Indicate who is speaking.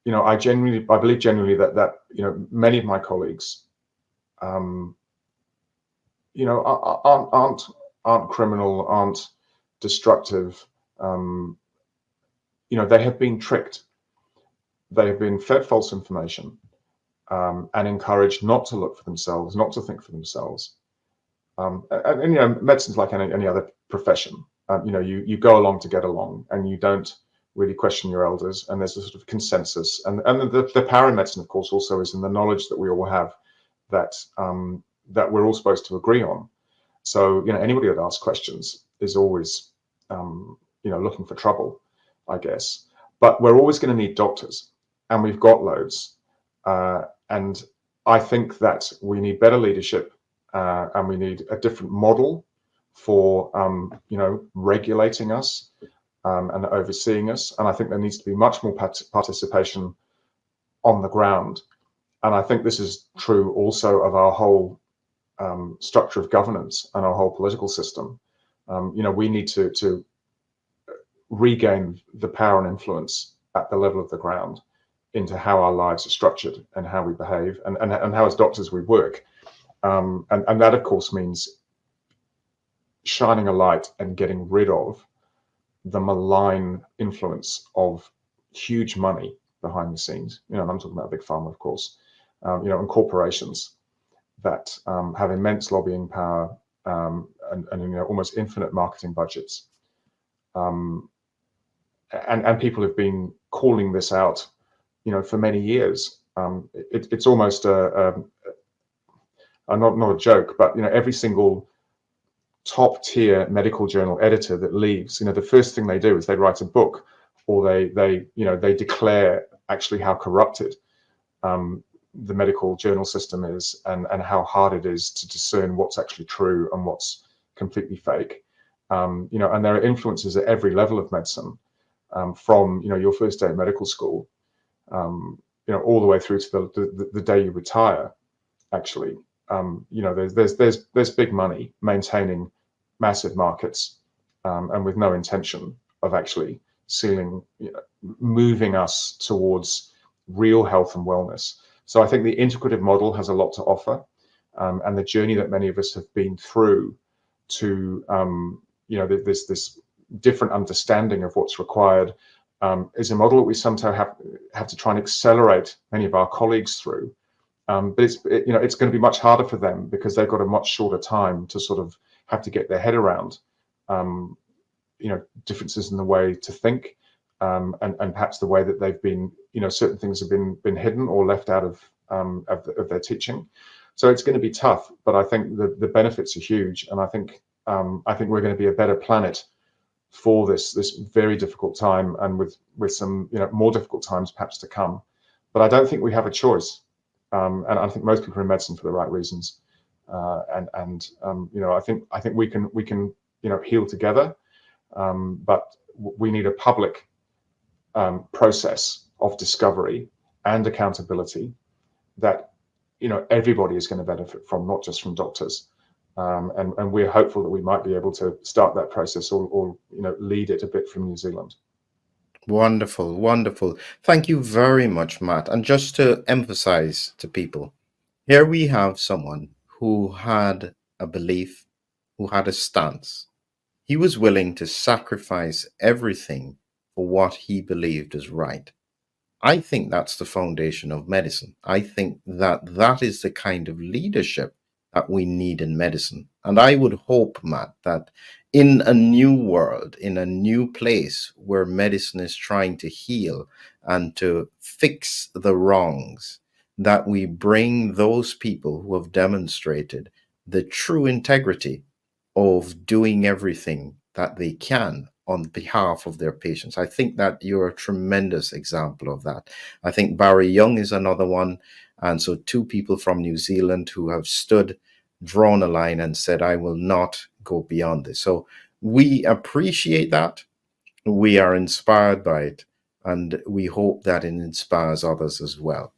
Speaker 1: I believe genuinely that many of my colleagues, aren't criminal, aren't destructive. They have been tricked. They have been fed false information, and encouraged not to look for themselves, not to think for themselves. Medicine's like any other profession. You go along to get along, and you don't really question your elders, and there's a sort of consensus. And the power in medicine, of course, also is in the knowledge that we all have that we're all supposed to agree on. So, anybody that asks questions is always, looking for trouble, I guess. But we're always going to need doctors, and we've got loads. And I think that we need better leadership, and we need a different model for, regulating us and overseeing us. And I think there needs to be much more participation on the ground. And I think this is true also of our whole structure of governance and our whole political system. We need to regain the power and influence at the level of the ground into how our lives are structured and how we behave and how as doctors we work. And that, of course, means shining a light and getting rid of the malign influence of huge money behind the scenes. And I'm talking about big pharma, of course, and corporations that have immense lobbying power and almost infinite marketing budgets. And people have been calling this out, for many years. It's almost not a joke, but every single top tier medical journal editor that leaves, the first thing they do is they write a book, or they declare actually how corrupted the medical journal system is, and how hard it is to discern what's actually true and what's completely fake. And there are influences at every level of medicine, from your first day at medical school, all the way through to the day you retire. Actually, there's big money maintaining massive markets, and with no intention of actually moving us towards real health and wellness. So I think the integrative model has a lot to offer, and the journey that many of us have been through to, this different understanding of what's required, is a model that we sometimes have to try and accelerate many of our colleagues through. But it's going to be much harder for them because they've got a much shorter time to sort of have to get their head around, differences in the way to think, and perhaps the way that they've been, certain things have been hidden or left out of their teaching. So it's going to be tough, but I think the benefits are huge, and I think we're going to be a better planet for this very difficult time, and with some more difficult times perhaps to come. But I don't think we have a choice, and I think most people are in medicine for the right reasons, and I think we can heal together, but we need a public process of discovery and accountability that everybody is going to benefit from, not just from doctors. And we're hopeful that we might be able to start that process or lead it a bit from New Zealand.
Speaker 2: Wonderful, wonderful. Thank you very much, Matt. And just to emphasize to people, here we have someone who had a belief, who had a stance. He was willing to sacrifice everything for what he believed is right. I think that's the foundation of medicine. I think that is the kind of leadership that we need in medicine. And I would hope, Matt, that in a new world, in a new place where medicine is trying to heal and to fix the wrongs, that we bring those people who have demonstrated the true integrity of doing everything that they can on behalf of their patients. I think that you're a tremendous example of that. I think Barry Young is another one. And so two people from New Zealand who have stood, drawn a line and said, I will not go beyond this. So we appreciate that. We are inspired by it. And we hope that it inspires others as well.